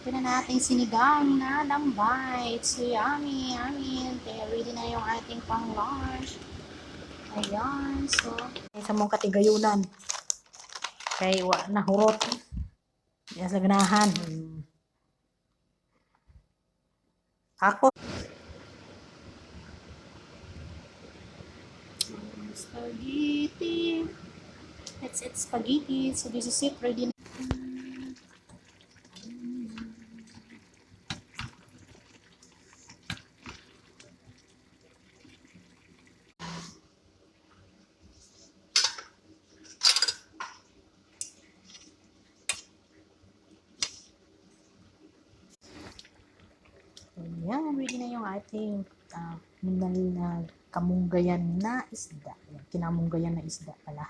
Ito na natin sinigang na lambay. It's yummy, yummy. Kaya ready na yung ating pang lunch. Ayan, so. Sa mong katigayunan. Kay nahurot. Yan sa ganahan. Ako. Spaghetti. Let's eat spaghetti. So this is it. Ready na. Ayan, ready na yung ating minal na kamunggayan na isda. Ayan, kinamunggayan na isda pala.